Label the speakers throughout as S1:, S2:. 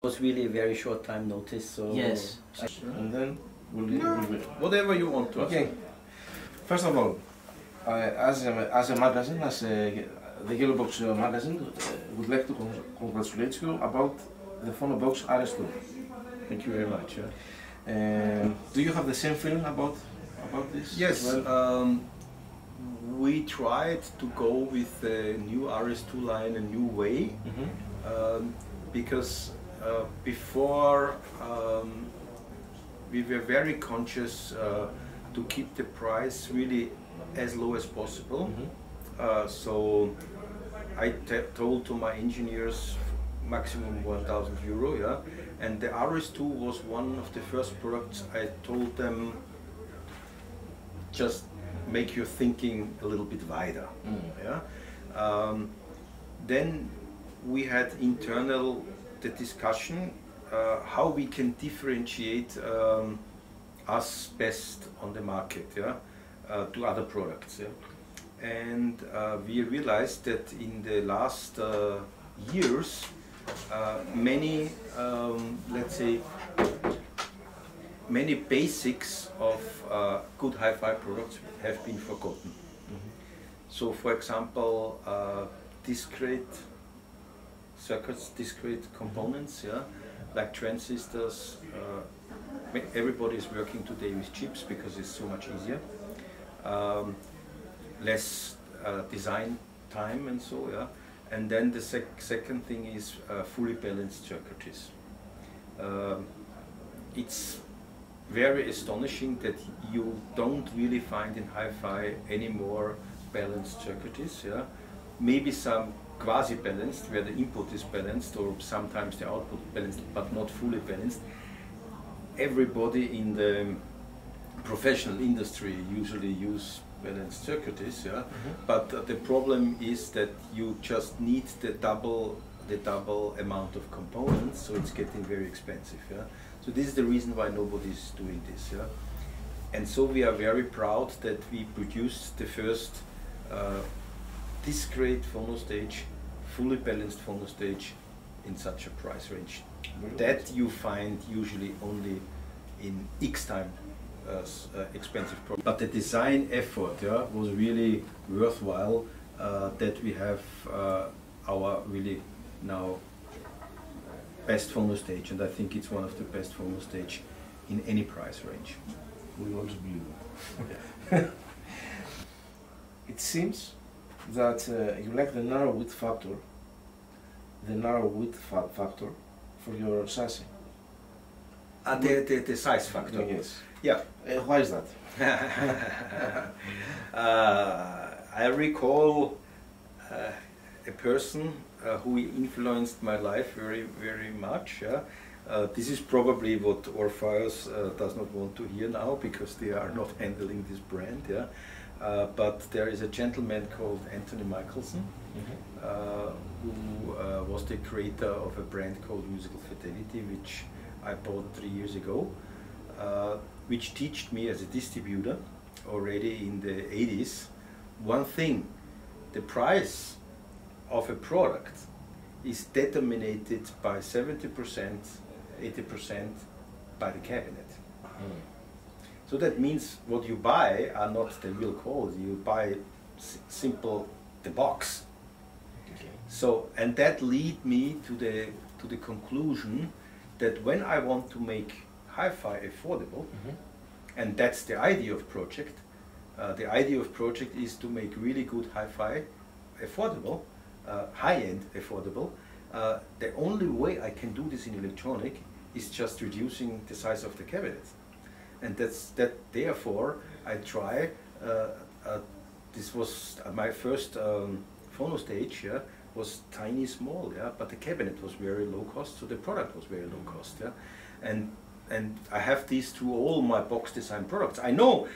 S1: It was really a very short time notice, so
S2: yes.
S3: And then whatever you want to ask.
S4: Okay. First of all, as a magazine, the YellowBox magazine, would like to congratulate you about the Phonobox RS2.
S3: Thank you very much.
S4: Do you have the same feeling about this?
S3: Yes.
S4: Well?
S3: We tried to go with the new RS2 line a new way, because before we were very conscious to keep the price really as low as possible. So I told to my engineers maximum 1,000 euro, yeah. And the RS2 was one of the first products I told them, just make your thinking a little bit wider. Yeah. Then we had internal the discussion how we can differentiate us best on the market, yeah, to other products. Yeah. And we realized that in the last years, many, let's say, many basics of good hi-fi products have been forgotten. So, for example, discrete circuits, discrete components, yeah, like transistors. Everybody is working today with chips because it's so much easier. Less design time and so, yeah. And then the second thing is fully balanced circuitries. It's very astonishing that you don't really find in hi-fi any more balanced circuitries. Yeah? Maybe some quasi-balanced, where the input is balanced, or sometimes the output balanced, but not fully balanced. Everybody in the professional industry usually use balanced circuitries, yeah? But the problem is that you just need the double amount of components, so it's getting very expensive. Yeah? So this is the reason why nobody is doing this. Yeah? And so we are very proud that we produced the first discrete phono stage, fully balanced phono stage in such a price range. That you find usually only in X time expensive product. But the design effort, yeah, was really worthwhile, that we have our really now best phono stage, and I think it's one of the best phono stage in any price range.
S4: We want to be. It seems that you like the narrow width factor, for your chassis.
S3: The size factor.
S4: Yes.
S3: Yeah.
S4: Why is that?
S3: I recall a person who influenced my life very, very much. Yeah? This is probably what Orpheus does not want to hear now, because they are not handling this brand. Yeah? But there is a gentleman called Anthony Michelson, who was the creator of a brand called Musical Fidelity, which I bought 3 years ago, which taught me as a distributor already in the 80s one thing: the price of a product is determined by 70%, 80% by the cabinet. So that means what you buy are not the real quality. You buy simple the box. So, and that lead me to the conclusion that when I want to make hi-fi affordable, and that's the idea of Pro-Ject. The idea of Pro-Ject is to make really good hi-fi affordable, high-end affordable. The only way I can do this in electronic is just reducing the size of the cabinet. And therefore I try, this was my first phono stage, yeah, was tiny, small, yeah, but the cabinet was very low cost, so the product was very low cost, yeah. And I have these through all my box design products. I know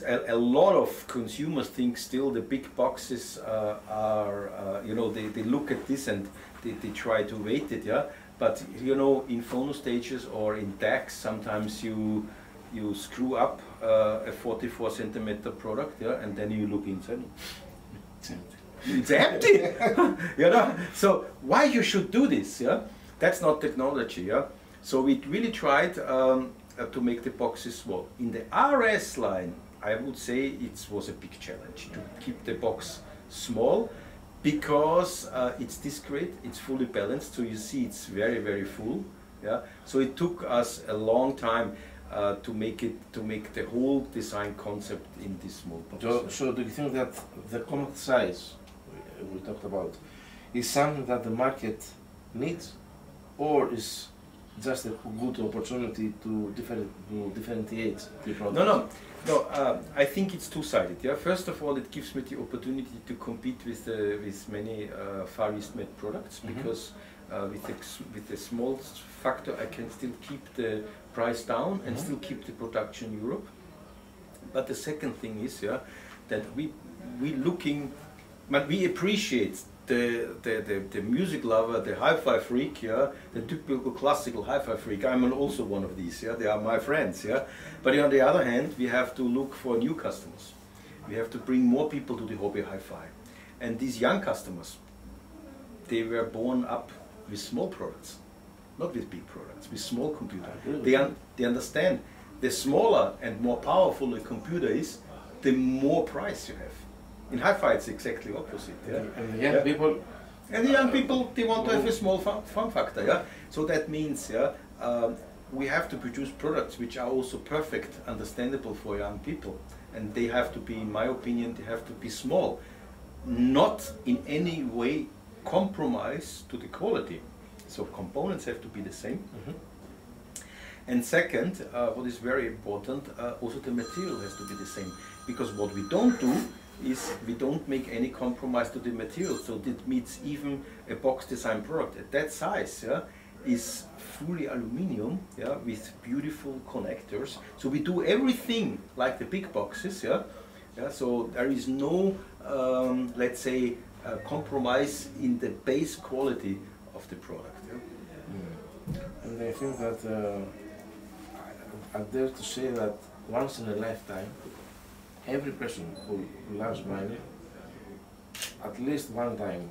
S3: a lot of consumers think still the big boxes are, you know, they look at this and they try to rate it, yeah. But you know, in phono stages or in DACs, sometimes you screw up a 44 centimeter product, yeah, and then you look inside. It's empty. You know. So why you should do this, yeah? That's not technology, yeah. So we really tried to make the boxes small. In the RS line, I would say it was a big challenge to keep the box small, because it's discrete, it's fully balanced, so you see it's very, very full. Yeah. So it took us a long time to make the whole design concept in this small box.
S4: So do you think that the compact size we talked about is something that the market needs, or is just a good opportunity to differentiate the product?
S3: No. I think it's two-sided. Yeah. First of all, it gives me the opportunity to compete with many Far East made products, because with the small factor I can still keep the price down and still keep the production in Europe. But the second thing is, yeah, that we appreciate the music lover, the hi-fi freak, yeah, the typical classical hi-fi freak. I'm also one of these, yeah, they are my friends, yeah. But on the other hand, we have to look for new customers. We have to bring more people to the hobby hi-fi. And these young customers, they were born up with small products, not with big products, with small computers. They understand the smaller and more powerful a computer is, the more price you have. In hi-fi, it's exactly opposite. Yeah?
S4: And the young people,
S3: they want to have a small form factor. Yeah. So that means, yeah, we have to produce products which are also perfect, understandable for young people, and they have to be, in my opinion, they have to be small, not in any way compromise to the quality. So components have to be the same. And second, what is very important, also the material has to be the same, because what we don't do is we don't make any compromise to the material. So that means even a box design product at that size, yeah, is fully aluminium, yeah, with beautiful connectors. So we do everything like the big boxes, yeah. Yeah, so there is no, let's say, compromise in the base quality of the product. Yeah?
S4: And I think that I dare to say that once in a lifetime, every person who loves mining, at least one time,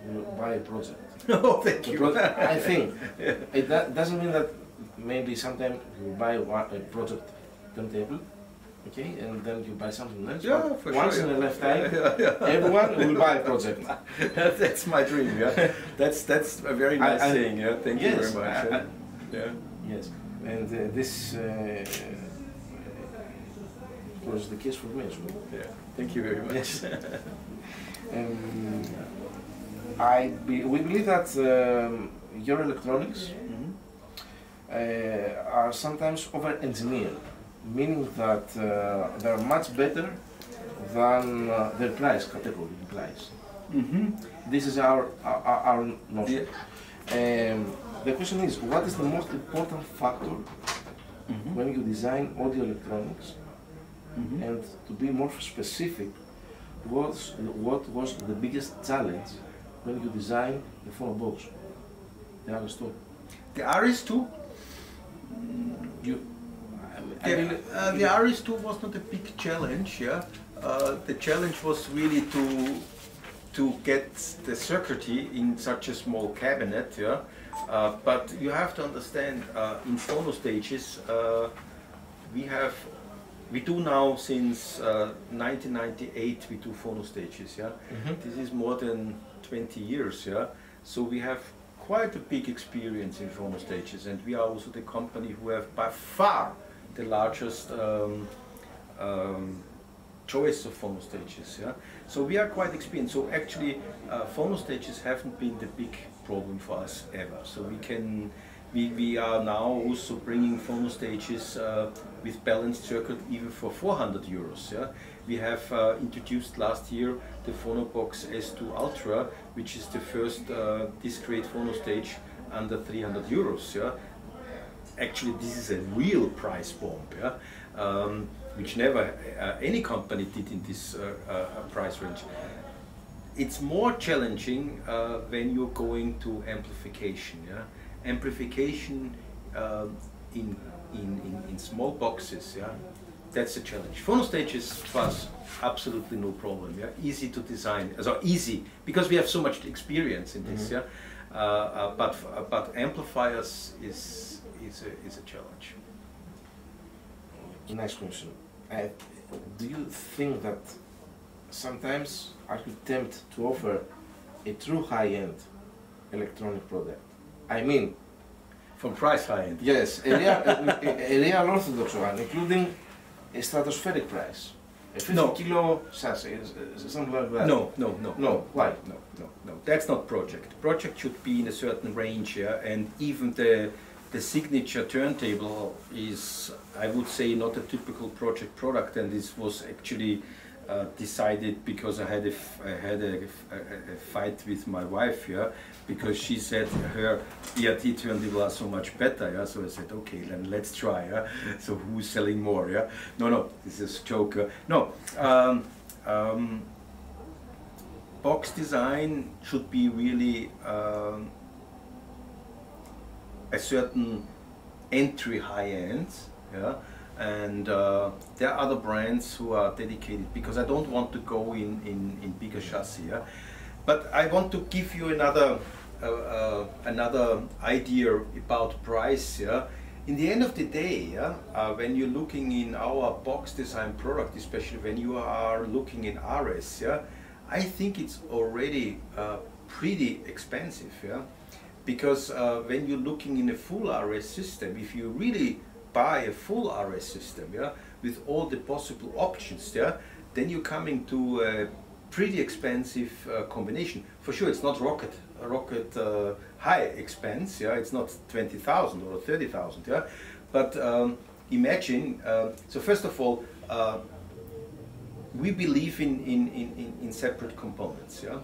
S4: will buy a project.
S3: Oh, thank you.
S4: I think it doesn't mean that maybe sometime you buy a project turntable, okay, and then you buy something else.
S3: Yeah,
S4: but
S3: for
S4: once
S3: sure.
S4: in a lifetime, everyone will buy a project.
S3: That's my dream. Yeah, that's a very nice saying. Yeah, thank you very much. Yeah.
S4: Yes, and this was the case for me as well.
S3: Yeah, thank you very much.
S4: Yes. We believe that your electronics are sometimes over-engineered, meaning that they are much better than their price category implies. This is our notion. The question is, what is the most important factor when you design audio electronics? And to be more specific, what was the biggest challenge when you designed the Phono Box, the RS2?
S3: The RS2? The RS2 was not a big challenge. Yeah, the challenge was really to get the circuitry in such a small cabinet. Yeah, but you have to understand, in phono stages, we do now since 1998 we do phono stages. Yeah, this is more than 20 years. Yeah, so we have quite a big experience in phono stages, and we are also the company who have by far the largest choice of phono stages. Yeah, so we are quite experienced. So actually, phono stages haven't been the big problem for us ever. So we are now also bringing phono stages with balanced circuit even for 400 euros. Yeah, we have introduced last year the Phonobox S2 Ultra, which is the first discrete phono stage under 300 euros. Yeah, actually this is a real price bomb. Yeah, which never any company did in this price range. It's more challenging when you're going to amplification. Yeah, amplification in small boxes. Yeah, that's a challenge. Phono stages was absolutely no problem. Yeah, easy to design. So easy because we have so much experience in this. Yeah, But amplifiers is a challenge.
S4: Nice question. Do you think that sometimes are you tempted to offer a true high-end electronic product? I mean,
S3: from price high-end?
S4: Yes, a real orthodox one, including a stratospheric price. A 50 kilo chassis, something like that.
S3: No.
S4: Why?
S3: No. That's not Pro-Ject. Pro-Ject should be in a certain range, yeah, and even the signature turntable is, I would say, not a typical Pro-Ject product, and this was actually decided because I had a fight with my wife, yeah, because she said her ERT turntable are so much better, yeah. So I said, okay, then let's try, yeah. So who's selling more, yeah? No, this is a joke. No, box design should be really a certain entry high-end, yeah, and there are other brands who are dedicated, because I don't want to go in bigger chassis, yeah? But I want to give you another idea about price, yeah? In the end of the day, yeah, when you're looking in our box design product, especially when you are looking in RS, yeah, I think it's already pretty expensive, yeah? Because when you're looking in a full RS system, if you really buy a full RS system, yeah, with all the possible options, yeah, then you're coming to a pretty expensive combination. For sure, it's not rocket high expense, yeah. It's not 20,000 or 30,000, yeah. But imagine. So first of all, we believe in separate components, yeah.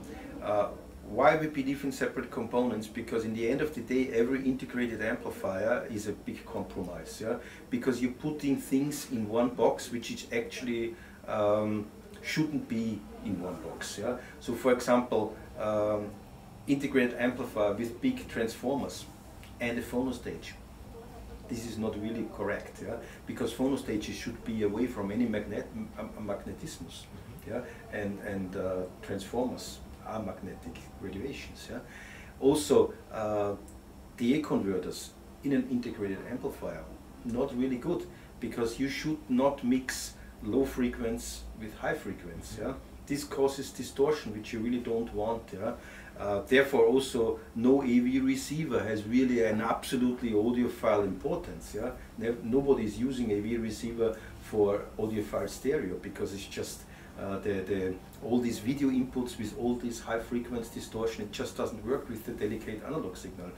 S3: Why we believe in separate components? Because in the end of the day, every integrated amplifier is a big compromise, yeah? Because you're putting things in one box which is actually shouldn't be in one box, yeah? So for example, integrated amplifier with big transformers and a phono stage. This is not really correct, yeah? Because phono stages should be away from any magnetismus, yeah? And transformers are magnetic graduations, yeah? Also, DA converters in an integrated amplifier, not really good, because you should not mix low frequency with high frequency, yeah? This causes distortion, which you really don't want, yeah? Therefore also no AV receiver has really an absolutely audiophile importance, yeah? Nobody is using AV receiver for audiophile stereo, because it's just all these video inputs with all this high frequency distortion, it just doesn't work with the delicate analog signal.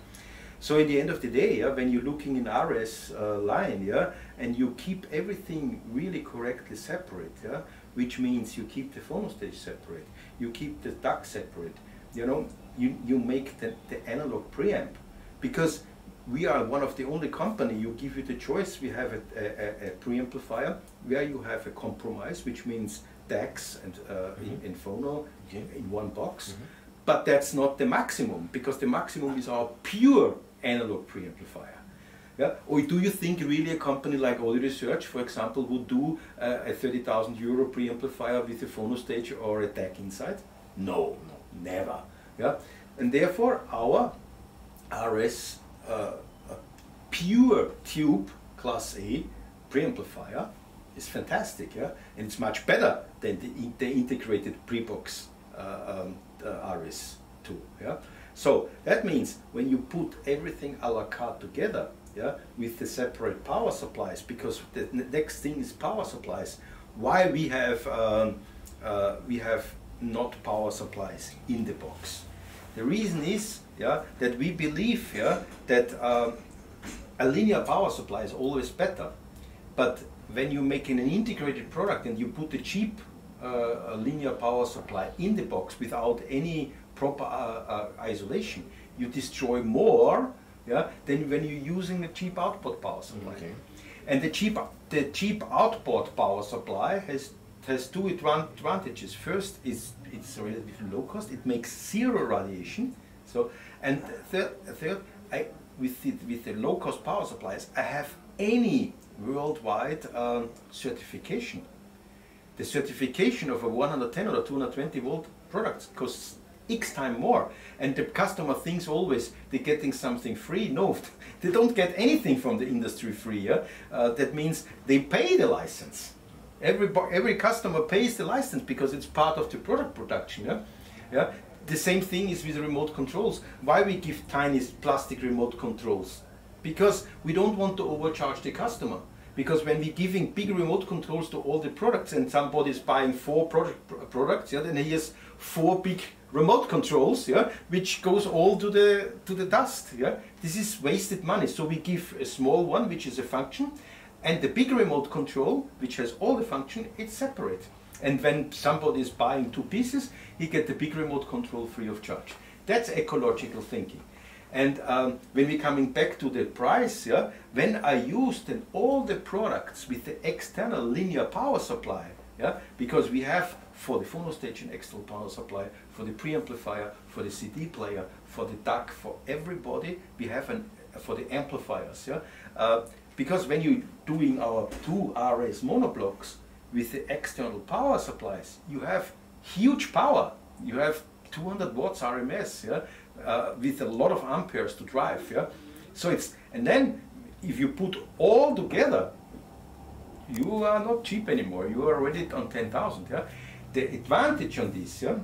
S3: So in the end of the day, yeah, when you're looking in RS line, yeah, and you keep everything really correctly separate, yeah, which means you keep the phono stage separate, you keep the DAC separate, you know, you make the analog preamp, because we are one of the only company you give you the choice. We have a preamplifier where you have a compromise, which means DACs and in phono in one box, but that's not the maximum, because the maximum is our pure analog preamplifier. Yeah? Or do you think really a company like Audio Research, for example, would do a 30,000 euro preamplifier with a phono stage or a DAC inside? No, never. Yeah? And therefore our RS pure tube Class A preamplifier is fantastic, yeah, and it's much better than the integrated pre-box RS2, yeah. So that means when you put everything a la carte together, yeah, with the separate power supplies, because the next thing is power supplies. Why we have not power supplies in the box? The reason is, yeah, that we believe, yeah, that a linear power supply is always better, but when you're making an integrated product and you put a cheap linear power supply in the box without any proper isolation, you destroy more, yeah, than when you're using a cheap output power supply. Okay. And the cheap output power supply has two advantages. First, it's relatively low cost. It makes zero radiation. So, and third, with the low cost power supplies, I have any worldwide certification. The certification of a 110 or 220 volt product costs X time more. And the customer thinks always they're getting something free. No, they don't get anything from the industry free. Yeah? That means they pay the license. Every customer pays the license because it's part of the product production. Yeah? Yeah? The same thing is with remote controls. Why we give tiny plastic remote controls? Because we don't want to overcharge the customer. Because when we're giving big remote controls to all the products and somebody is buying 4 products, yeah, then he has 4 big remote controls, yeah, which goes all to the dust. Yeah? This is wasted money. So we give a small one, which is a function, and the big remote control, which has all the function, it's separate. And when somebody is buying 2 pieces, he gets the big remote control free of charge. That's ecological thinking. And when we're coming back to the price, yeah, when I used then all the products with the external linear power supply, yeah, because we have for the phono station external power supply, for the preamplifier, for the CD player, for the DAC, for everybody, we have for the amplifiers. Yeah, because when you're doing our 2 RS monoblocks with the external power supplies, you have huge power. You have 200 watts RMS. Yeah. With a lot of amperes to drive, yeah. So it's, and then if you put all together, you are not cheap anymore. You are already on 10,000. Yeah. The advantage on this, yeah,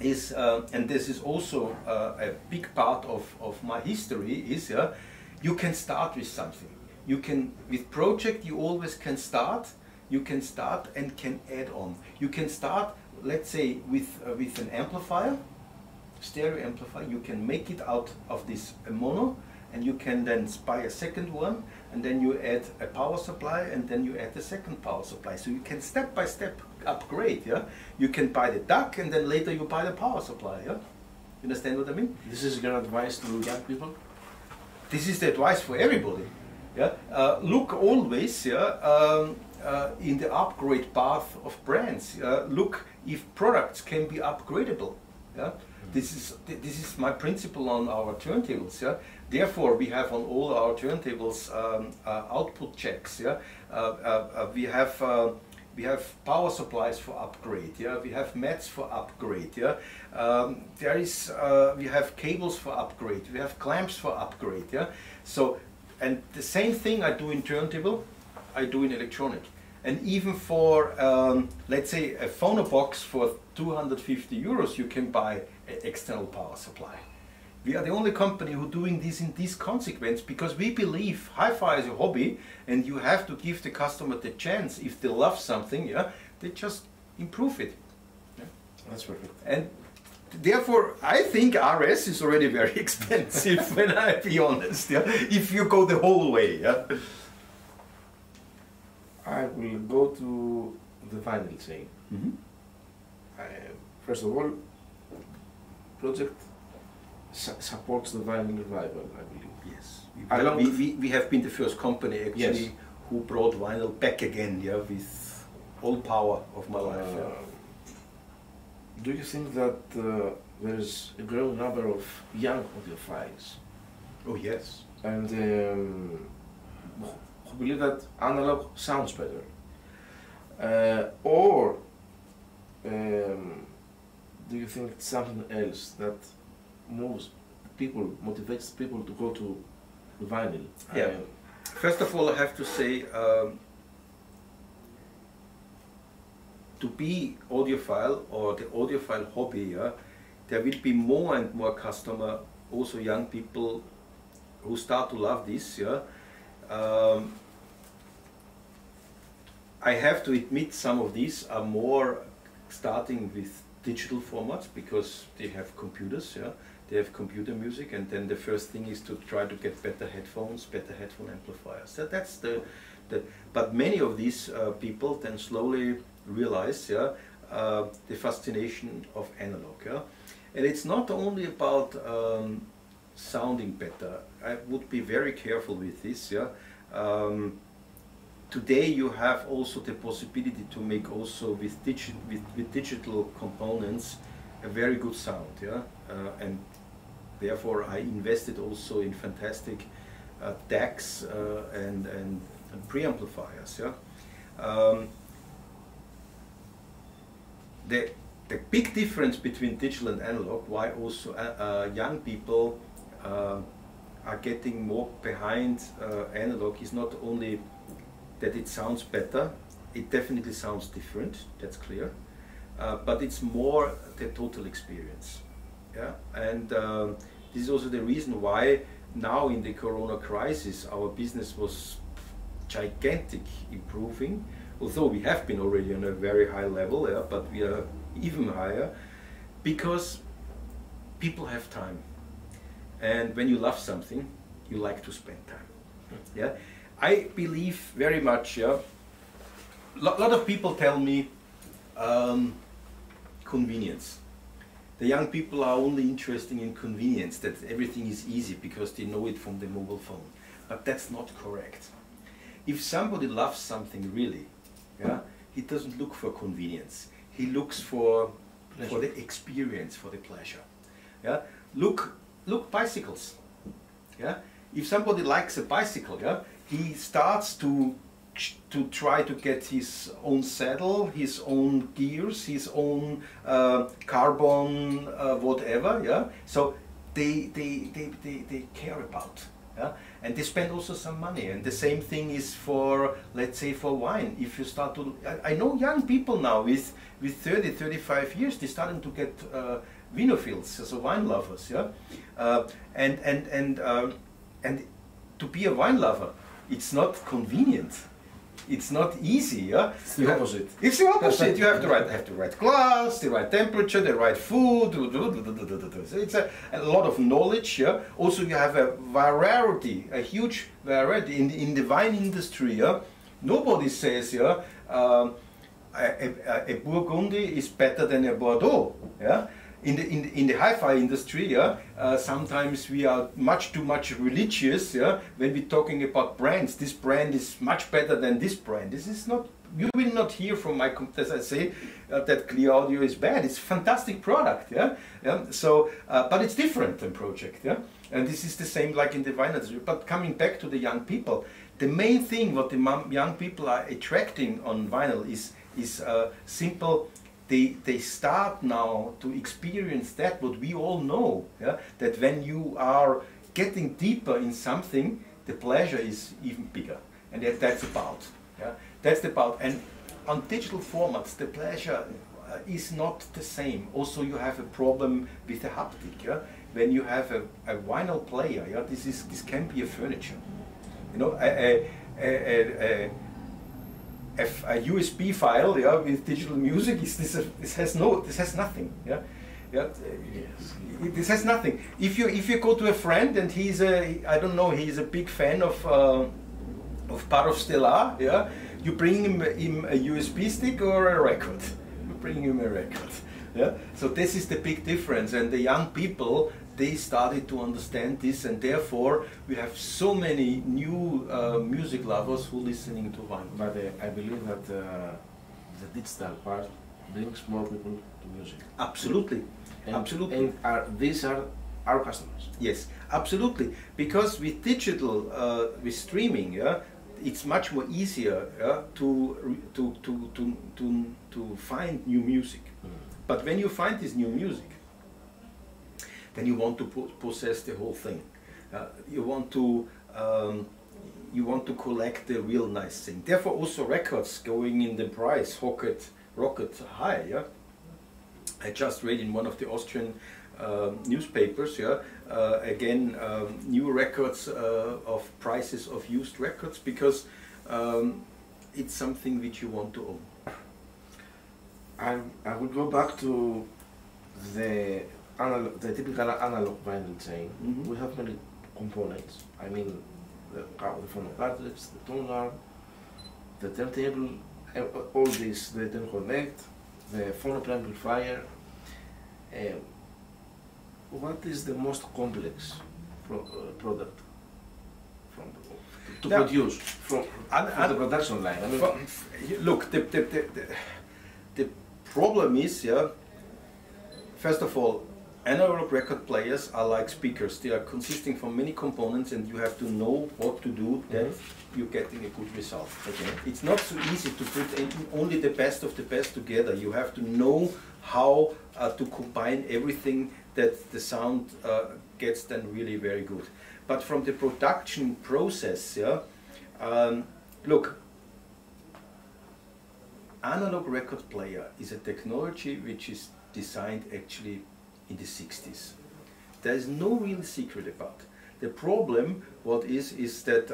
S3: is, and this is also a big part of my history, is, yeah, you can start with something. You can, with Pro-Ject, you always can start. You can start and can add on. You can start, let's say, with an amplifier. Stereo amplifier, you can make it out of this mono, and you can then buy a second one, and then you add a power supply, and then you add the second power supply. So you can step by step upgrade. Yeah, you can buy the DAC, and then later you buy the power supply. Yeah, you understand what I mean?
S4: This is your advice to young people?
S3: This is the advice for everybody. Yeah, look always, yeah, in the upgrade path of brands. Look if products can be upgradable. Yeah. This is my principle on our turntables. Yeah? Therefore, we have on all our turntables output checks. Yeah? We have power supplies for upgrade. Yeah? We have mats for upgrade. Yeah? We have cables for upgrade. We have clamps for upgrade. Yeah? So, and the same thing I do in turntable, I do in electronic. And even for, let's say, a Phono Box for 250 euros, you can buy an external power supply. We are the only company who doing this in this consequence, because we believe hi-fi is a hobby, and you have to give the customer the chance. If they love something, yeah, they just improve it. Yeah?
S4: That's perfect.
S3: And therefore, I think RS is already very expensive, when I be honest. Yeah? If you go the whole way. Yeah?
S4: I will go to the vinyl chain.
S3: Mm-hmm.
S4: First of all, Pro-Ject supports the vinyl revival, I believe.
S3: Yes, we have been the first company actually, yes, who brought vinyl back again, yeah, with all power of my life. Yeah.
S4: Do you think that there's a growing number of young audiophiles?
S3: Oh yes.
S4: And who believe that analog sounds better? Or do you think it's something else that moves people, motivates people to go to vinyl?
S3: Yeah. First of all, I have to say, to be audiophile or the audiophile hobby, there will be more and more customer, also young people who start to love this. I have to admit some of these are more starting with digital formats because they have computers, they have computer music, and then the first thing is to try to get better headphones, better headphone amplifiers. So that's but many of these people then slowly realize the fascination of analog. And it's not only about sounding better. I would be very careful with this. Today you have also the possibility to make also with digital components a very good sound, and therefore I invested also in fantastic DACs and preamplifiers. The the big difference between digital and analog, why also young people are getting more behind analog, is not only that it sounds better, it definitely sounds different, that's clear, but it's more the total experience. Yeah? And this is also the reason why now in the Corona crisis our business was gigantic improving, although we have been already on a very high level, yeah, but we are even higher, because people have time. And when you love something, you like to spend time. Yeah, I believe very much. Yeah, lot of people tell me convenience. The young people are only interested in convenience, that everything is easy because they know it from the mobile phone. But that's not correct. If somebody loves something really, yeah, he doesn't look for convenience. He looks for the experience, for the pleasure. Yeah, look bicycles. Yeah, if somebody likes a bicycle, yeah, he starts to try to get his own saddle, his own gears, his own carbon whatever. Yeah, so they care about. Yeah, and they spend also some money. And the same thing is for, let's say, for wine. If you start to, I know young people now with 30, 35 years, they're starting to get vinophiles, so wine lovers. Yeah, and to be a wine lover, it's not convenient. It's not easy. Yeah,
S4: it's the opposite.
S3: It's the opposite. You have the right glass, the right temperature, the right food. So it's a lot of knowledge. Yeah. Also, you have a variety, a huge variety in the wine industry. Yeah. Nobody says, yeah, a Burgundy is better than a Bordeaux. Yeah. In the hi-fi industry, yeah, sometimes we are too much religious. Yeah, when we're talking about brands, this brand is much better than this brand. This is not. You will not hear from my, as I say, that Clear Audio is bad. It's a fantastic product. Yeah, yeah. So, but it's different than Pro-Ject. Yeah, and this is the same like in the wine industry. But coming back to the young people, the main thing what the young people are attracting on vinyl is simple. They start now to experience that what we all know, yeah? That when you are getting deeper in something, the pleasure is even bigger, and that's about. Yeah? That's about. And on digital formats, the pleasure is not the same. Also, you have a problem with the haptic. Yeah? When you have a vinyl player, yeah, this can be a furniture. You know, a USB file, yeah, with digital music, this has nothing. Yeah, yeah. Yes. This has nothing. If you go to a friend and he's I don't know, he's a big fan of Parov Stellar, yeah, you bring him a USB stick or a record. You bring him a record. Yeah. So this is the big difference, and the young people, they started to understand this, and therefore we have so many new music lovers who are listening to vinyl.
S4: But I believe that the digital part brings more people to music.
S3: Absolutely,
S4: and,
S3: absolutely.
S4: And these are our customers.
S3: Yes, absolutely. Because with digital, with streaming, yeah, it's much more easier, yeah, to find new music. Mm. But when you find this new music, then you want to possess the whole thing. You want to collect the real nice thing. Therefore, also records going in the price rocket high. Yeah, I just read in one of the Austrian newspapers. Yeah, again, new records of prices of used records, because it's something which you want to own.
S4: I will go back to the typical analog vinyl chain. Mm-hmm. We have many components. I mean, the phono cartridge, the tone arm, the turntable, all this, the interconnect, the phono amplifier. What is the most complex product to produce from the production line? I mean,
S3: look, the problem is, yeah, first of all, analog record players are like speakers. They are consisting from many components, and you have to know what to do that you're getting a good result. Okay. It's not so easy to put only the best of the best together. You have to know how to combine everything that the sound gets then really very good. But from the production process, yeah, look, analog record player is a technology which is designed actually in the 60s. There is no real secret about it. The problem what is that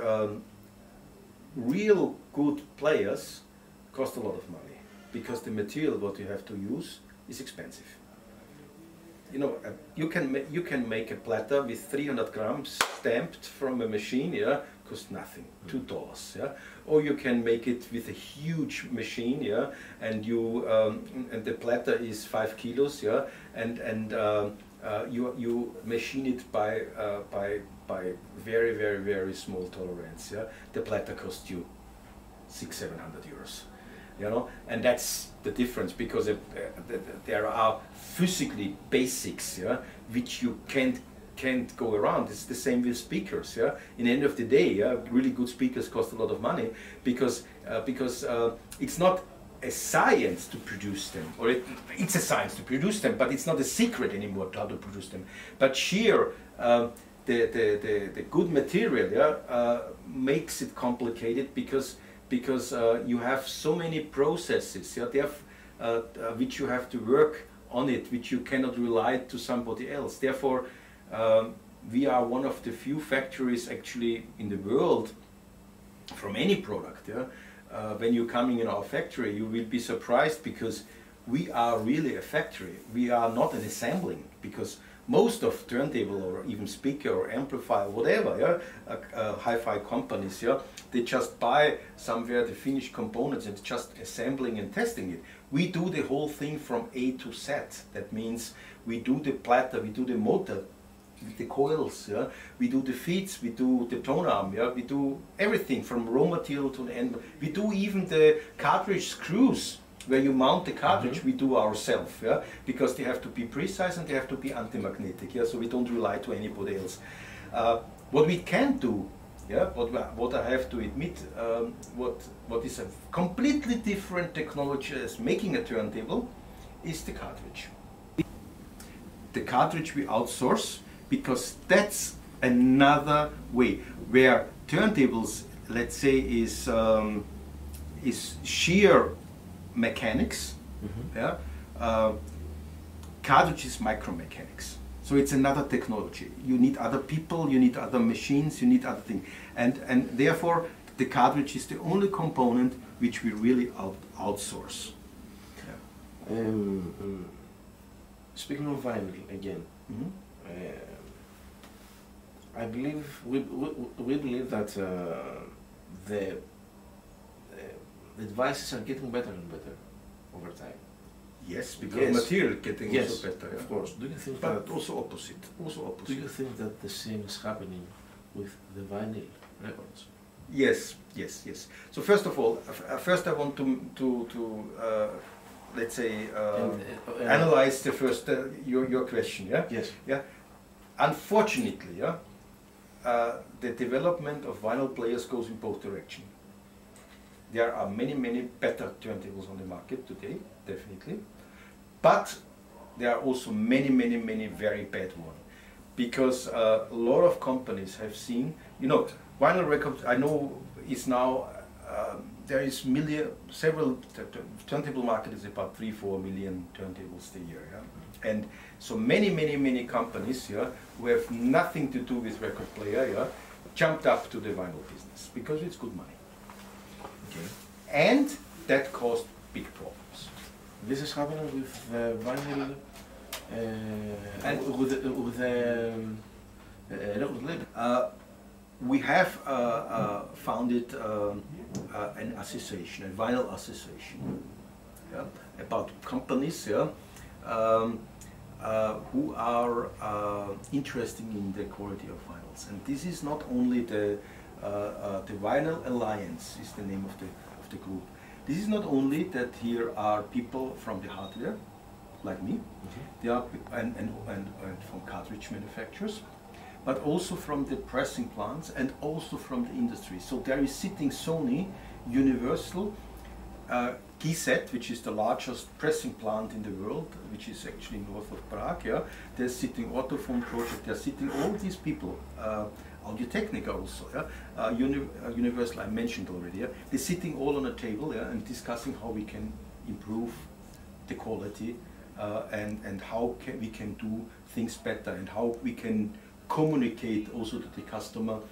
S3: real good players cost a lot of money because the material what you have to use is expensive. You know, you can make a platter with 300 grams stamped from a machine, yeah, cost nothing, $2, yeah. Or you can make it with a huge machine, yeah, and you and the platter is 5 kilos, yeah, and you machine it by very small tolerance, yeah. The platter costs you 600–700 euros. You know, and that's the difference, because there are physically basics, yeah, which you can't go around. It's the same with speakers. Yeah, in the end of the day, yeah, really good speakers cost a lot of money because it's not a science to produce them, or it's a science to produce them, but it's not a secret anymore how to produce them. But sheer the good material, yeah, makes it complicated because you have so many processes, yeah, which you have to work on it, which you cannot rely to somebody else. Therefore, we are one of the few factories actually in the world from any product. Yeah? When you're coming in our factory, you will be surprised because we are really a factory. We are not an assembling, because most of turntable or even speaker or amplifier, whatever, yeah, hi-fi companies, yeah, they just buy somewhere the finished components and just assembling and testing it. We do the whole thing from A to Z. That means we do the platter, we do the motor, the coils, yeah, we do the feeds, we do the tone arm, yeah, we do everything from raw material to the end. We do even the cartridge screws where you mount the cartridge, we do ourselves, yeah, because they have to be precise and they have to be anti-magnetic, yeah, so we don't rely to anybody else. What we can do, yeah, what I have to admit, what is a completely different technology as making a turntable is the cartridge. The cartridge we outsource, because that's another way where turntables, let's say, is sheer mechanics, yeah. Cartridge is micromechanics. So it's another technology. You need other people, you need other machines, you need other things. And therefore, the cartridge is the only component which we really outsource. Yeah.
S4: Speaking of vinyl again, I believe we believe that the devices are getting better and better over time.
S3: Yes, because material getting also better.
S4: Of course. Do you think
S3: but that also opposite? Also opposite.
S4: Do you think that the same is happening with the vinyl records?
S3: Yes, yes, yes. So first of all, first I want to let's say analyze the first your question. Yeah.
S4: Yes.
S3: Yeah. Unfortunately, yeah, the development of vinyl players goes in both directions. There are many better turntables on the market today, definitely, but there are also many very bad ones, because a lot of companies have seen, you know, vinyl records, I know is now there is several turntable market is about 3–4 million turntables a year, yeah? And so many companies, yeah, who have nothing to do with record player, yeah, jumped up to the vinyl business because it's good money. Okay. And that caused big problems.
S4: This is happening with vinyl and with the record label.
S3: We have founded an association, a vinyl association, yeah, about companies, yeah, who are interested in the quality of vinyls. And this is not only the Vinyl Alliance is the name of the group. This is not only that here are people from the hardware, like me, yeah, and from cartridge manufacturers, but also from the pressing plants and also from the industry. So there is sitting Sony, Universal, GZ, which is the largest pressing plant in the world, which is actually north of Prague. Yeah, there's sitting Autophone Project. They're sitting all these people. Audio-Technica also. Yeah, Universal I mentioned already. Yeah, they're sitting all on a table, yeah, and discussing how we can improve the quality and how we can do things better and how we can communicate also to the customer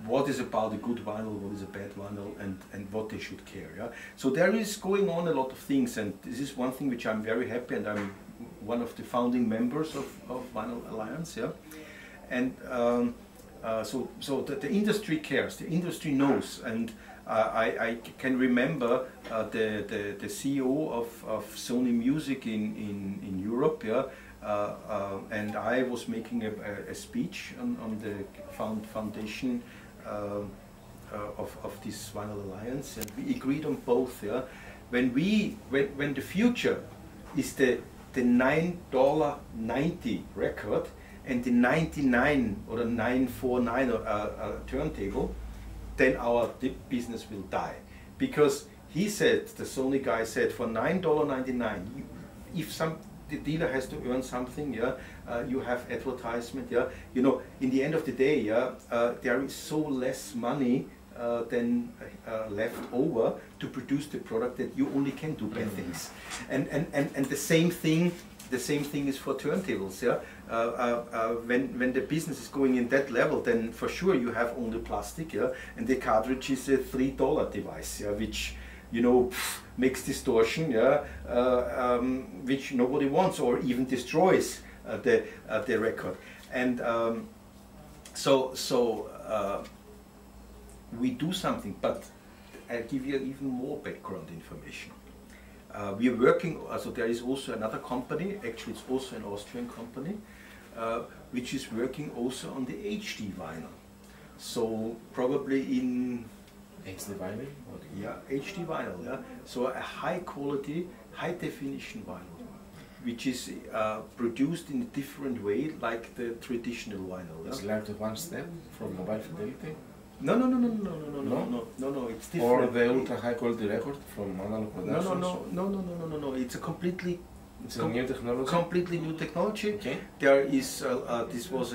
S3: what is about a good vinyl, what is a bad vinyl, and what they should care. Yeah? So there is going on a lot of things, and this is one thing which I'm very happy, and I'm one of the founding members of Vinyl Alliance. Yeah? And so the industry cares, the industry knows, and I can remember the CEO of Sony Music in Europe, yeah, and I was making a speech on the foundation of this Vinyl Alliance, and we agreed on both. Yeah, when the future is the $9.90 record and the 99 or the 949 turntable, then our business will die, because he said, the Sony guy said, for $9.99, if the dealer has to earn something, yeah, you have advertisement, yeah, you know, in the end of the day, yeah, there is so less money than left over to produce the product that you only can do bad things, and the same thing is for turntables. Yeah, when the business is going in that level, then for sure you have only plastic, yeah, and the cartridge is a $3 device, yeah, which, you know, makes distortion, yeah, which nobody wants, or even destroys the record. And so we do something, but I'll give you even more background information. We are working, so there is also another company, actually it's also an Austrian company, which is working also on the HD vinyl. So probably in
S4: HD vinyl?
S3: Yeah, HD vinyl, yeah. So a high quality, high definition vinyl, which is produced in a different way like the traditional vinyl. Yeah?
S4: It's like the one step from mobile fidelity?
S3: No, it's different.
S4: Or the ultra high quality record from analog productions?
S3: No, it's a completely...
S4: It's a new technology?
S3: Completely new technology. Okay. There is, this was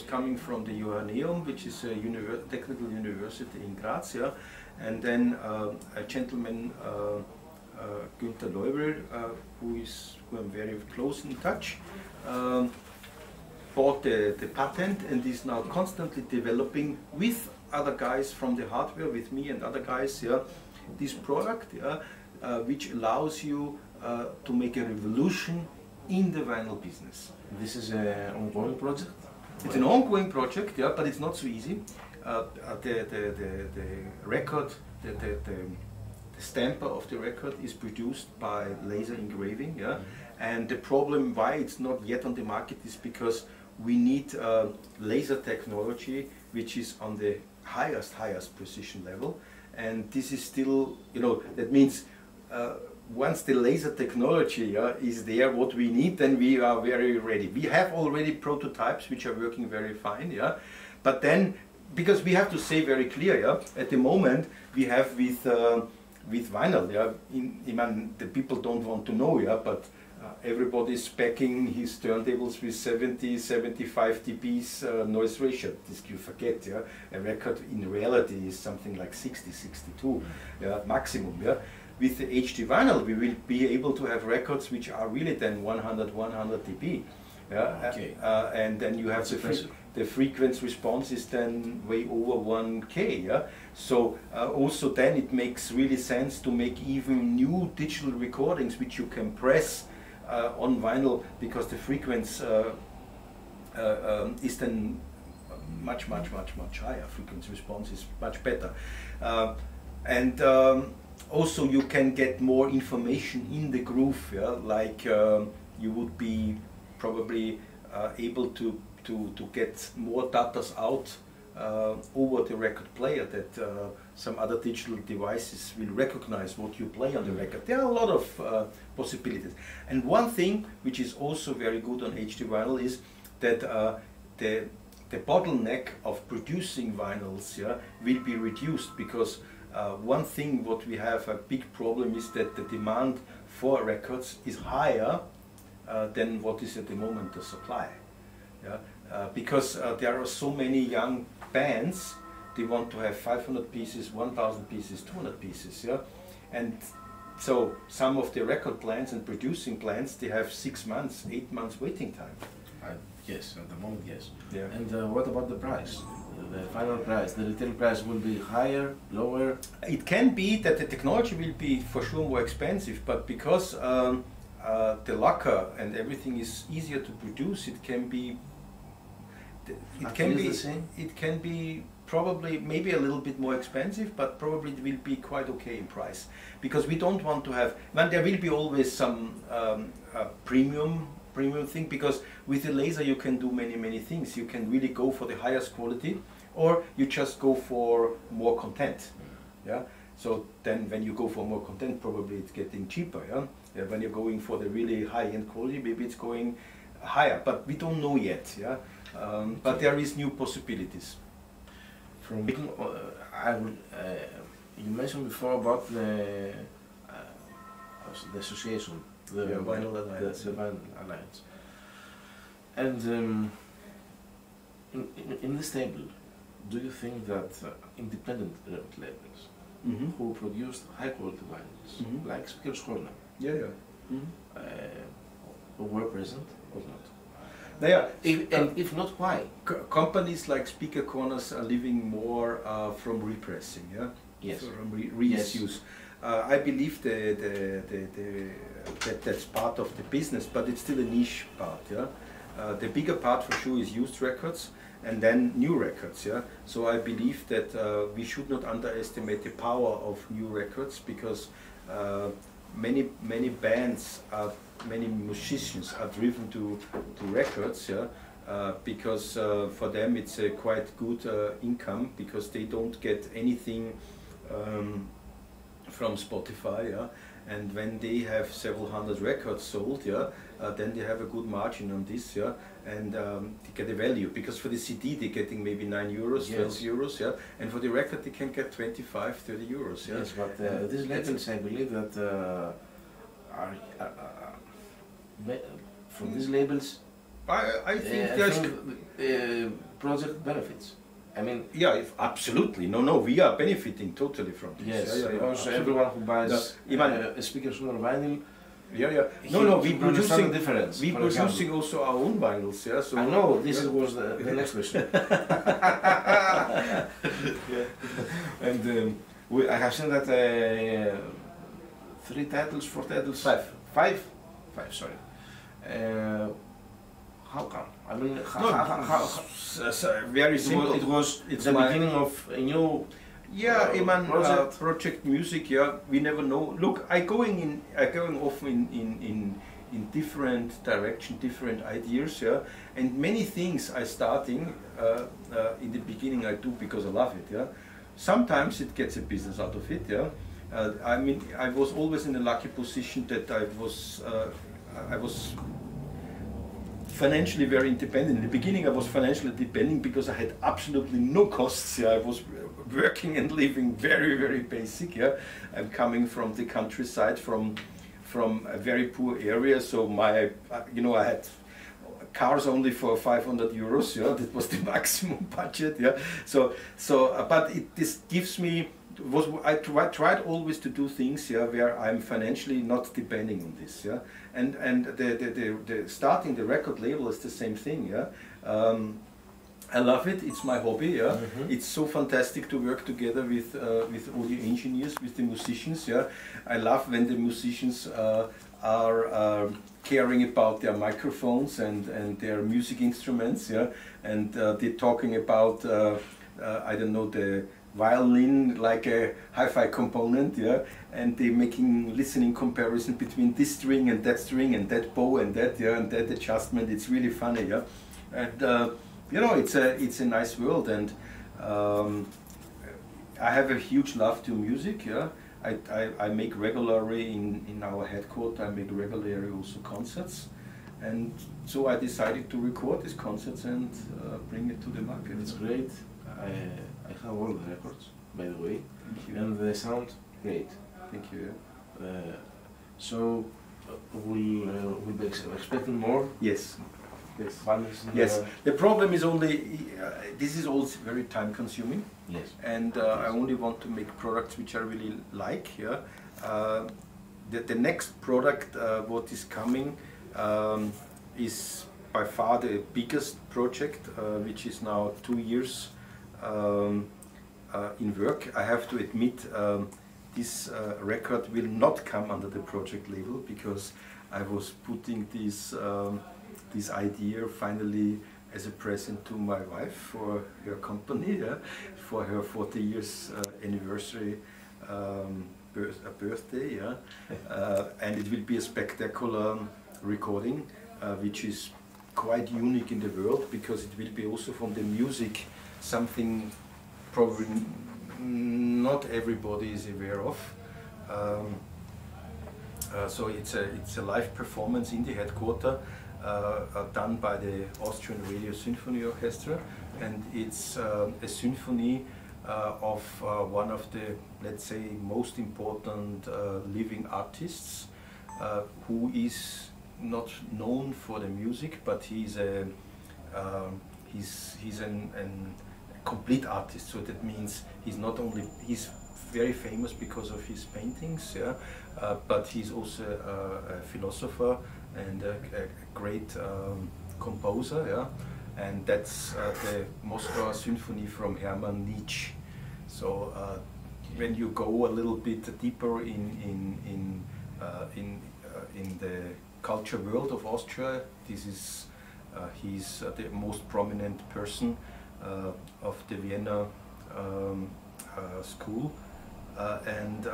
S3: coming from the Johanneum, which is a technical university in Graz, yeah? And then a gentleman, Günther Leubel, who I'm very close in touch, bought the patent and is now constantly developing with other guys from the hardware, with me and other guys, yeah, this product, yeah, which allows you to make a revolution in the vinyl business.
S4: This is an ongoing project?
S3: It's an ongoing project, yeah, but it's not so easy. The record, the stamper of the record is produced by laser engraving, yeah. And the problem why it's not yet on the market is because we need laser technology which is on the highest precision level, and this is still, you know, that means once the laser technology is there, what we need, then we are very ready. We have already prototypes which are working very fine, yeah. But then, because we have to say very clear, yeah, at the moment we have with vinyl, yeah, the people don't want to know, yeah, but everybody's specking his turntables with 70-75 dBs noise ratio. This you forget, yeah. A record in reality is something like 60-62, yeah, maximum, yeah. With the HD vinyl, we will be able to have records which are really then 100 dB. Yeah?
S4: Okay.
S3: And then you have the frequency response is then way over 1K. Yeah? So also then it makes really sense to make even new digital recordings which you can press on vinyl, because the frequency is then much higher. Frequency response is much better. Also you can get more information in the groove, yeah? Like you would be probably able to get more data out over the record player, that some other digital devices will recognize what you play on the record. There are a lot of possibilities. And one thing which is also very good on HD vinyl is that the bottleneck of producing vinyls, yeah, will be reduced, because one thing what we have a big problem is that the demand for records is higher than what is at the moment the supply. Yeah? Because there are so many young bands, they want to have 500 pieces, 1,000 pieces, 200 pieces, yeah? And so some of the record plants and producing plants, they have 6 months, 8 months waiting time.
S4: Yes, at the moment, yes.
S3: Yeah.
S4: And what about the price? The final price, the retail price will be higher, lower?
S3: It can be that the technology will be for sure more expensive, but because the lacquer and everything is easier to produce, it can be it can be probably maybe a little bit more expensive, but probably it will be quite okay in price, because we don't want to have, well, there will be always some premium thing, because with the laser you can do many things. You can really go for the highest quality, or you just go for more content. Yeah. So then when you go for more content, probably it's getting cheaper. Yeah. Yeah, when you're going for the really high-end quality, maybe it's going higher, but we don't know yet. Yeah. But there is new possibilities.
S4: From you mentioned before about the association, the
S3: Vinyl Alliance.
S4: The Vinyl Alliance. And in this table, do you think that independent record labels who produced high-quality vinyls, like Speakers Corner, were present or not? If not, why?
S3: Companies like Speaker Corners are living more from repressing, yeah?
S4: Yes.
S3: From reuse. I believe that's part of the business, but it's still a niche part, yeah? The bigger part for sure is used records, and then new records, yeah? So I believe that we should not underestimate the power of new records, because many bands are, many musicians are driven to records, yeah, because for them it's a quite good income, because they don't get anything from Spotify, yeah, and when they have several hundred records sold, yeah, then they have a good margin on this, yeah, and they get a value, because for the CD they're getting maybe 9 euros, 12 euros, yeah, and for the record they can get 25, 30 euros, yeah.
S4: Yes, but these labels, I believe that from these labels,
S3: I think there's
S4: project benefits. I mean,
S3: yeah, absolutely. No, we are benefiting totally from this.
S4: Yes, because everyone who buys a Speakers Corner vinyl,
S3: no, we producing
S4: difference.
S3: We producing also our own vinyls, yeah. So
S4: I know this was the next question. And I have seen that 3 titles, 4 titles, 5, sorry. How come? I mean,
S3: very simple.
S4: It's the beginning of a new
S3: project music. Yeah, we never know. Look, I going off in different direction, different ideas. Yeah, and many things I starting in the beginning I do because I love it. Yeah, sometimes it gets a business out of it. Yeah, I mean, I was always in a lucky position that I was financially very independent. In the beginning I was financially dependent because I had absolutely no costs. Yeah, I was working and living very basic. Yeah, I'm coming from the countryside, from a very poor area, so my I had cars only for 500 euros. Yeah, that was the maximum budget. Yeah, but this gives me. I tried always to do things, yeah, where I'm financially not depending on this, yeah, and the starting the record label is the same thing, yeah. I love it. It's my hobby, yeah. It's so fantastic to work together with audio engineers, with the musicians, yeah. I love when the musicians are caring about their microphones and their music instruments, yeah, and they're talking about I don't know, the violin like a hi-fi component, yeah, and they making listening comparison between this string and that bow and that, yeah, and that adjustment. It's really funny, yeah, and it's a nice world, and I have a huge love to music. Yeah, I make regularly in our headquarters. I make regularly also concerts, and so I decided to record these concerts and bring it to the market.
S4: It's great. I have all the records, by the way, and they sound great.
S3: Thank you.
S4: So we'll be expecting more.
S3: Yes. Yes.
S4: Bands.
S3: Yes. The problem is only this is also very time consuming.
S4: Yes.
S3: And I only want to make products which I really like. Yeah. The next product what is coming is by far the biggest project, which is now 2 years in work. I have to admit this record will not come under the project label because I was putting this idea finally as a present to my wife for her company, yeah, for her 40 years anniversary birthday, yeah. And it will be a spectacular recording, which is quite unique in the world because it will be also from the music something probably not everybody is aware of. So it's a live performance in the headquarters done by the Austrian Radio Symphony Orchestra, and it's a symphony of one of the, let's say, most important living artists who is not known for the music, but he's a complete artist. So that means he's very famous because of his paintings, yeah, but he's also a philosopher and a great composer, yeah, and that's the Moscow Symphony from Hermann Nietzsche. So when you go a little bit deeper in the culture world of Austria, this is he's the most prominent person of the Vienna school, and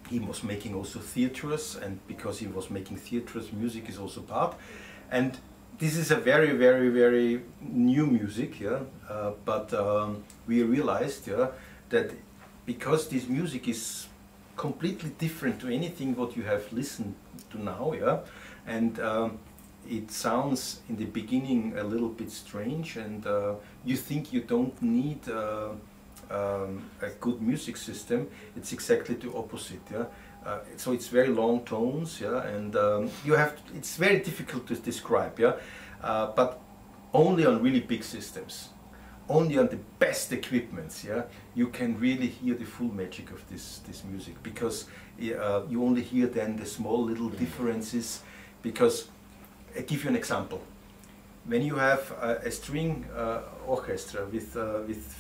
S3: he was making also theatres, and because he was making theatres, music is also part. And this is a very, very, very new music, yeah. But we realized, yeah, that because this music is completely different to anything what you have listened to now, yeah, and it sounds in the beginning a little bit strange, and you think you don't need a good music system. It's exactly the opposite, yeah. So it's very long tones, yeah, and it's very difficult to describe, yeah. But only on really big systems, only on the best equipments, yeah, you can really hear the full magic of this music, because you only hear then the small little differences. Because I give you an example. When you have a string orchestra with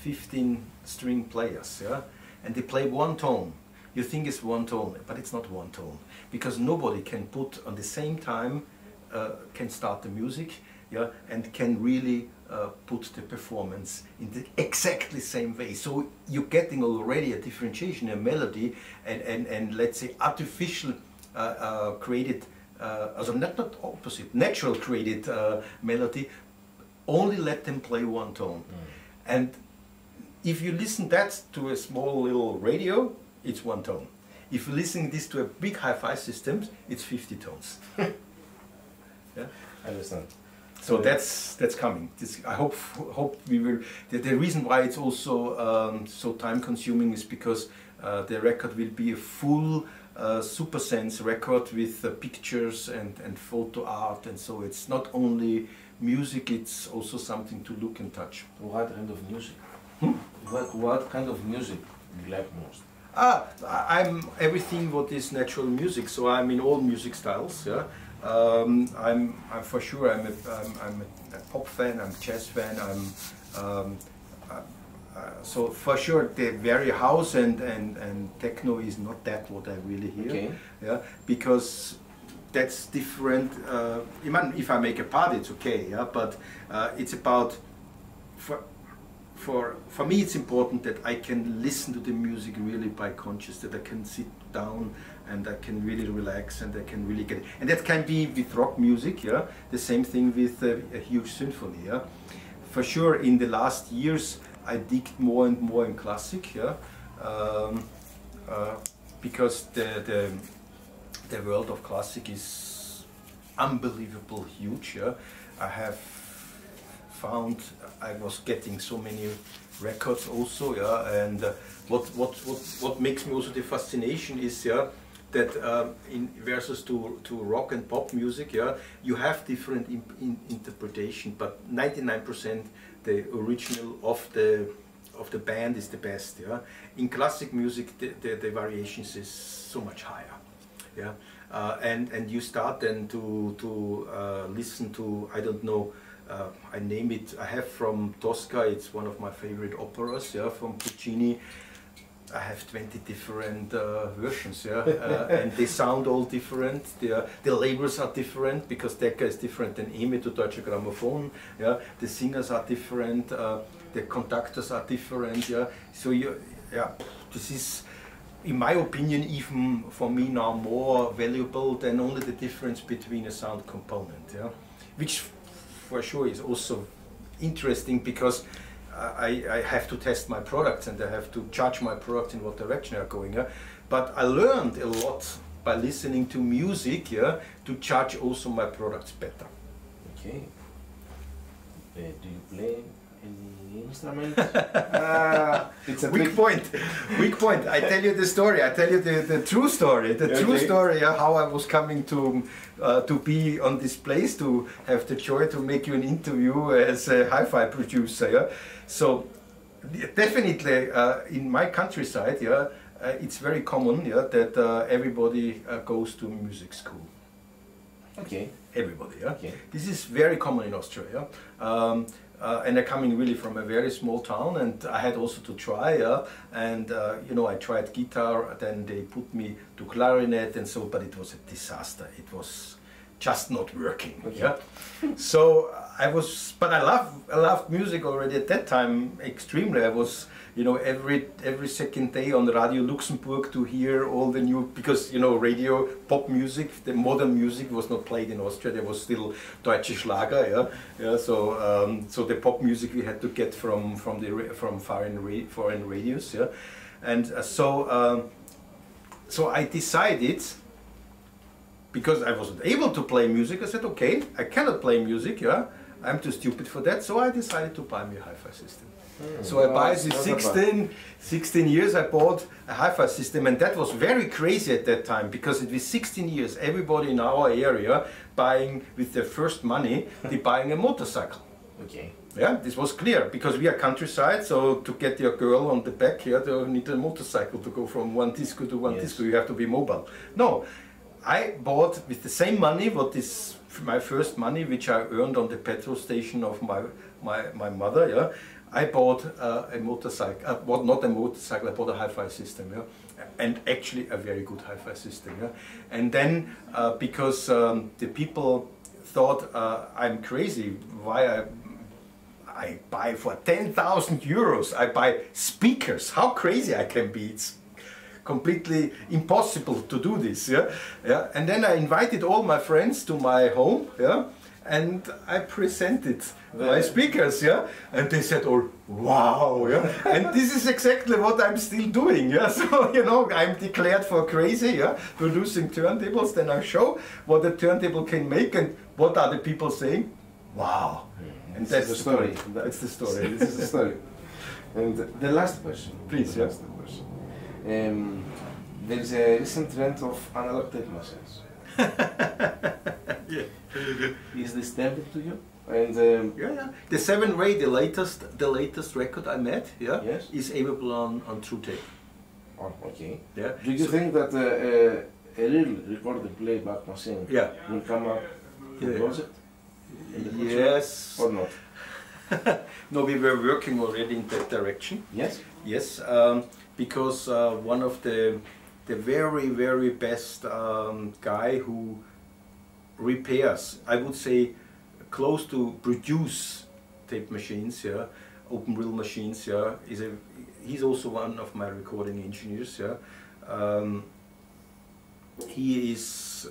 S3: 15 string players, yeah, and they play one tone, you think it's one tone, but it's not one tone, because nobody can put on the same time, can start the music, yeah, and can really put the performance in the exactly same way. So you're getting already a differentiation, a melody, and let's say artificial created, also not opposite, natural created melody. Only let them play one tone. And if you listen that to a small little radio, it's one tone. If you listen this to a big hi-fi system, it's 50 tones. Yeah,
S4: I understand.
S3: So that's coming. I hope we will. The reason why it's also so time-consuming is because the record will be a full Super Sense record with pictures and photo art, and so it's not only music; it's also something to look and touch.
S4: What kind of music? What kind of music do you like most?
S3: I'm everything what is natural music. So I'm in all music styles. Yeah. I'm for sure. I'm a pop fan. I'm a jazz fan. So for sure, the very house and techno is not that what I really hear.
S4: Okay.
S3: Yeah, because that's different. Even if I make a party, it's okay. Yeah, but it's about for me, it's important that I can listen to the music really by conscious, that I can sit down and I can really relax and I can really get it. And that can be with rock music, yeah. The same thing with a huge symphony, yeah. for sure in the last years I digged more and more in classic, yeah, because the world of classic is unbelievable huge. Yeah. I have found I was getting so many records also, yeah, and what makes me also the fascination is, yeah, that in versus to rock and pop music, yeah, you have different interpretation, but 99% the original of the band is the best, yeah. In classic music, the variations is so much higher, yeah, and you start then to listen to, I don't know, I name it, I have from Tosca, it's one of my favorite operas, yeah, from Puccini. I have 20 different versions, yeah, and they sound all different. The labels are different because Decca is different than EMI to Deutsche Grammophon. Yeah, the singers are different, the conductors are different. Yeah, so this is, in my opinion, even for me now more valuable than only the difference between a sound component. Yeah, which for sure is also interesting because I have to test my products and I have to judge my products in what direction they are going. Yeah? But I learned a lot by listening to music, yeah, to judge also my products better.
S4: Okay. Do you play any instrument?
S3: It's a weak point. Weak point. I tell you the story. I tell you the true story. The true story. How I was coming to be on this place, to have the joy to make you an interview as a hi-fi producer. Yeah? So definitely in my countryside, yeah, it's very common, yeah, that everybody goes to music school.
S4: Okay.
S3: Everybody, yeah.
S4: Okay.
S3: This is very common in Austria, yeah. And I'm coming really from a very small town, and I had also to try, yeah. And you know, I tried guitar, then they put me to clarinet, and so, but it was a disaster. It was just not working. Okay. Yeah. So but I loved music already at that time extremely. I was, you know, every second day on Radio Luxembourg to hear all the new, because, you know, radio pop music, the modern music was not played in Austria. There was still Deutsche Schlager, yeah, yeah. So so the pop music we had to get from foreign radios, yeah, and so I decided, because I wasn't able to play music, I said, okay, I cannot play music, yeah, I'm too stupid for that, so I decided to buy me a hi-fi system. So I buy this 16 years, I bought a hi-fi system, and that was very crazy at that time, because it was 16 years, everybody in our area buying, with their first money, they buying a motorcycle.
S4: Okay.
S3: Yeah, this was clear, because we are countryside, so to get your girl on the back here, you need a motorcycle to go from one disco to one disco, you have to be mobile. No. I bought with the same money, what is my first money, which I earned on the petrol station of my mother, yeah. I bought a motorcycle, well, not a motorcycle, I bought a hi-fi system, yeah. And actually a very good hi-fi system, yeah. And then because the people thought I'm crazy, why I buy for 10,000 euros, I buy speakers, how crazy I can be. It's completely impossible to do this, yeah, yeah. And then I invited all my friends to my home, yeah, and I presented my speakers, yeah, and they said, "Oh, wow, yeah." And this is exactly what I'm still doing, yeah. So, you know, I'm declared for crazy, yeah, producing turntables. Then I show what a turntable can make, and what are the people saying? Wow, and that's the story. That's the story.
S4: This is the story. And the last question,
S3: please, yeah.
S4: There is a recent trend of analog tape machines.
S3: Yeah.
S4: Is this tempting to you? And
S3: yeah. The 7-Ray, the latest record I made, yeah,
S4: yes,
S3: is available on True Tape.
S4: Oh, okay.
S3: Yeah.
S4: Do you think that a real recorded playback machine, yeah, will come up in the project?
S3: Yes.
S4: Or not?
S3: No, we were working already in that direction.
S4: Yes.
S3: Yes. Because one of the very best guy who repairs, I would say, close to produce tape machines, yeah, open reel machines, yeah, he's also one of my recording engineers, yeah. He is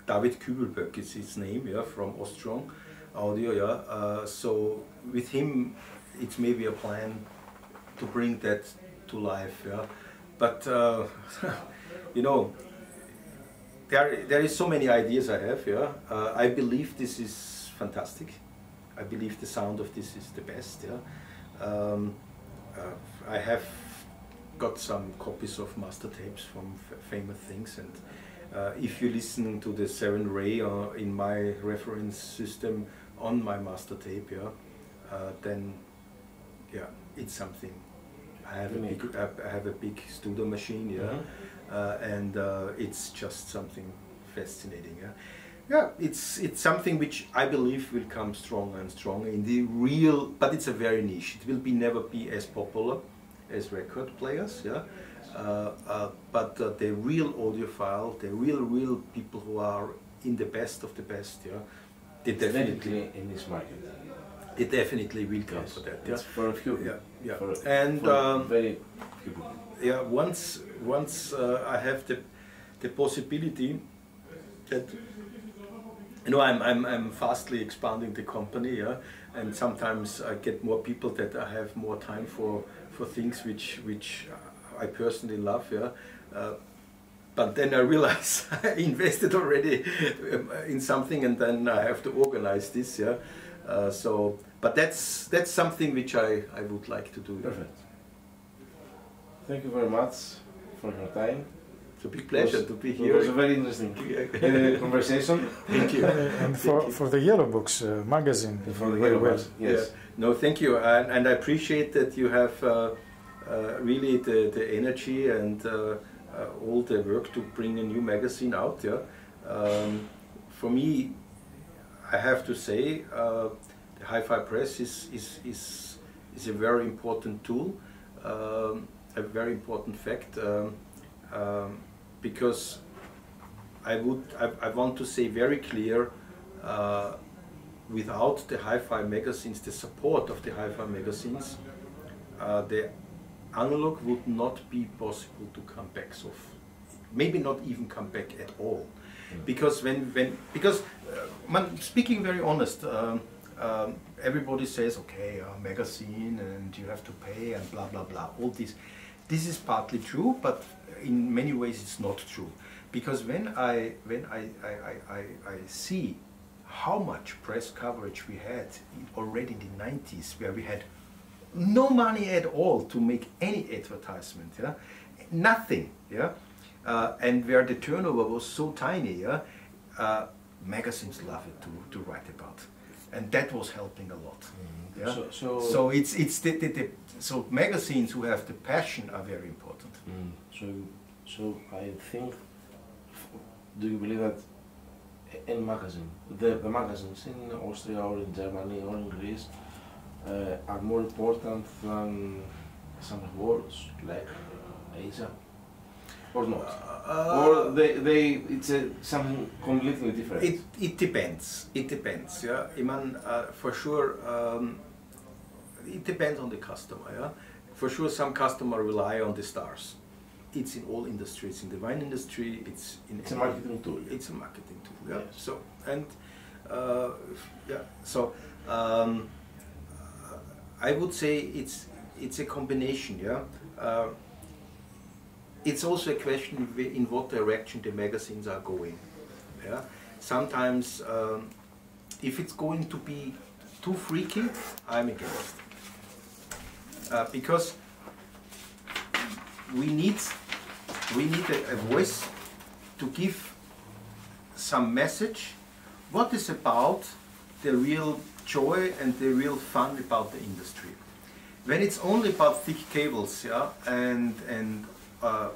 S3: David Kübelböck is his name, yeah, from Ostrom. audio. Yeah. So with him, it's maybe a plan to bring that to life. Yeah. But you know, there is so many ideas I have. Yeah. I believe this is fantastic. I believe the sound of this is the best. Yeah. I have got some copies of master tapes from famous things, and if you listen to the 7 Ray in my reference system on my master tape, yeah, then yeah, it's something. I have a big studio machine, yeah, and it's just something fascinating. Yeah. Yeah, it's something which I believe will come stronger and stronger in the real, but it's a very niche. It will never be as popular as record players, yeah. But the real audiophile, the real people who are in the best of the best, yeah, they definitely
S4: in this market.
S3: They definitely will come for that.
S4: It's for a few.
S3: Yeah, yeah.
S4: And very few people.
S3: Yeah, once I have the possibility that, you know, I'm fastly expanding the company, yeah, and sometimes I get more people that I have more time for things which I personally love, yeah. But then I realize I invested already in something, and then I have to organize this, yeah. So, but that's something which I would like to do.
S4: Perfect. Thank you very much for your time.
S3: It's a big pleasure to be here.
S4: It was a very interesting conversation.
S3: Thank you.
S2: And for the YellowBox magazine.
S4: For the YellowBox, yes.
S3: Yeah. No, thank you, and I appreciate that you have really the energy and all the work to bring a new magazine out. Yeah. For me, I have to say, the Hi-Fi Press is a very important tool, a very important fact. Because I want to say very clear, without the hi-fi magazines, the support of the hi-fi magazines, the analog would not be possible to come back so, maybe not even come back at all. Because speaking very honest, everybody says, okay, a magazine and you have to pay and blah blah blah, all this. This is partly true, but in many ways it's not true, because when I see how much press coverage we had already in the 90s, where we had no money at all to make any advertisement, yeah, nothing, yeah, and where the turnover was so tiny, yeah, magazines love it to write about, and that was helping a lot. Yeah? So it's so magazines who have the passion are very important.
S4: So I think, do you believe that any magazine, the magazines in Austria or in Germany or in Greece are more important than some words like Asia, or not? Or it's something completely different?
S3: It depends. It depends. Yeah, I mean, for sure. It depends on the customer. Yeah, for sure, some customer rely on the stars. It's in all industries. In the wine industry, it's
S4: a marketing tool.
S3: It's a marketing tool. Yeah.
S4: Yes.
S3: So and yeah. So I would say it's a combination. Yeah. It's also a question in what direction the magazines are going. Yeah. Sometimes if it's going to be too freaky, I'm against. Because we need a voice to give some message. What is about the real joy and the real fun about the industry? When it's only about thick cables, yeah, and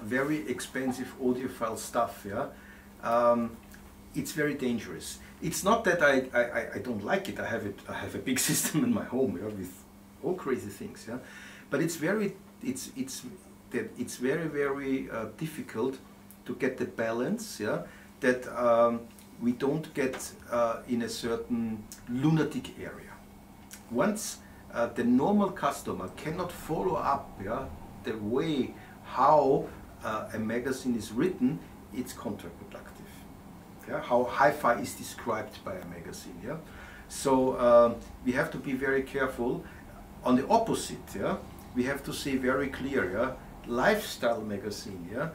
S3: very expensive audiophile stuff, yeah, it's very dangerous. It's not that I don't like it. I have a big system in my home, yeah, with all crazy things, yeah. But it's very difficult to get the balance, yeah, that we don't get in a certain lunatic area. Once the normal customer cannot follow up, yeah, the way how a magazine is written, it's counterproductive. Yeah, how hi-fi is described by a magazine. Yeah, So we have to be very careful. On the opposite, yeah, we have to say very clear, yeah, lifestyle magazine, yeah,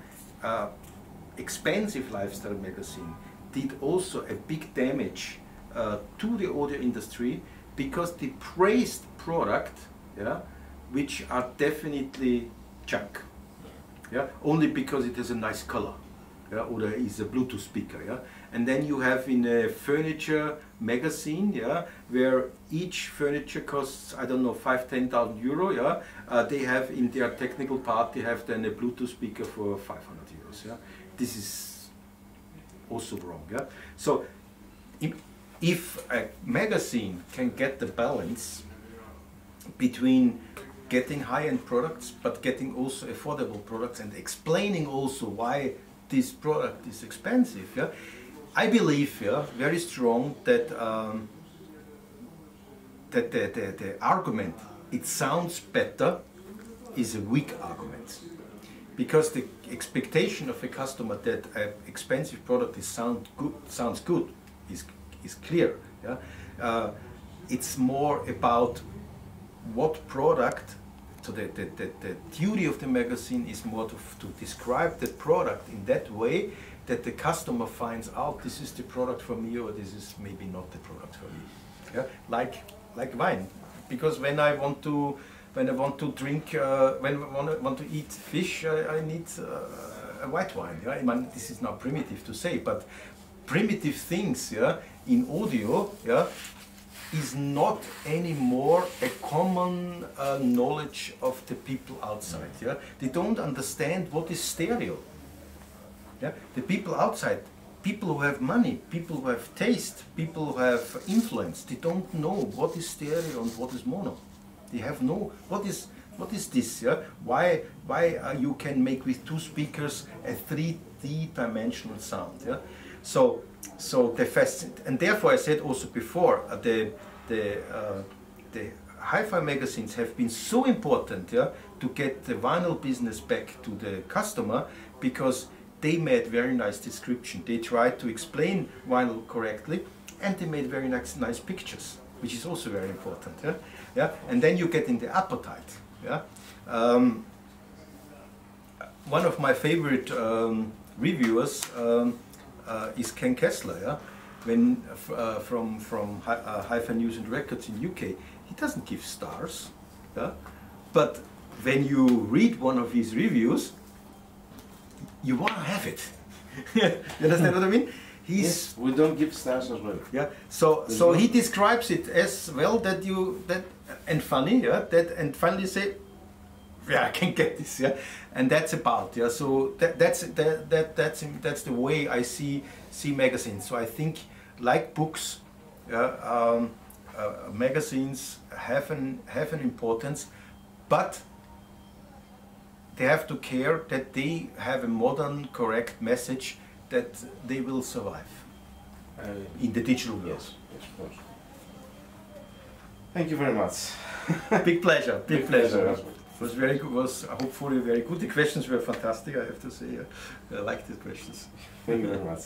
S3: expensive lifestyle magazine did also a big damage to the audio industry because they praised product, yeah, which are definitely junk, yeah, only because it has a nice color, yeah, or there is a Bluetooth speaker, yeah. And then you have in a furniture magazine, yeah, where each furniture costs, I don't know, 5–10,000 euro, yeah. They have in their technical part, they have then a Bluetooth speaker for 500 euros, yeah. This is also wrong, yeah. So if a magazine can get the balance between getting high-end products, but getting also affordable products and explaining also why this product is expensive, yeah, I believe, yeah, very strong that that the argument, it sounds better, is a weak argument, because the expectation of a customer that an expensive product sounds good is clear. Yeah, it's more about what product. So the duty of the magazine is more to describe the product in that way that the customer finds out this is the product for me or this is maybe not the product for me. Yeah? Like wine, because when I want to drink, when I want to eat fish, I need a white wine. Yeah? I mean, this is not primitive to say, but primitive things, yeah, in audio, yeah, is not anymore a common knowledge of the people outside. Yeah? They don't understand what is stereo. Yeah? The people outside, people who have money, people who have taste, people who have influence, they don't know what is stereo and what is mono. They have no, what is this? Yeah? Why you can make with two speakers a 3D dimensional sound? Yeah? So the and therefore I said also before, the hi-fi magazines have been so important, yeah, to get the vinyl business back to the customer, because they made very nice description. They tried to explain vinyl correctly, and they made very nice pictures, which is also very important. Yeah, yeah. And then you get in the appetite. Yeah. One of my favorite reviewers is Ken Kessler. Yeah. When from Hi-Fi News and Records in UK, he doesn't give stars. Yeah. But when you read one of his reviews, you want to have it. You understand what I mean?
S4: Yes, we don't give stars as well.
S3: Yeah. So he describes it as well and funny. Yeah. And finally say, yeah, I can get this. Yeah. And that's about. Yeah. So that's the way I see magazines. So I think, like books, magazines have an importance, but they have to care that they have a modern, correct message that they will survive in the digital world.
S4: Yes, of course. Thank you very much.
S3: Big pleasure. Big pleasure. It was very good. Was hopefully very good. The questions were fantastic. I have to say, I like the questions.
S4: Thank you very much.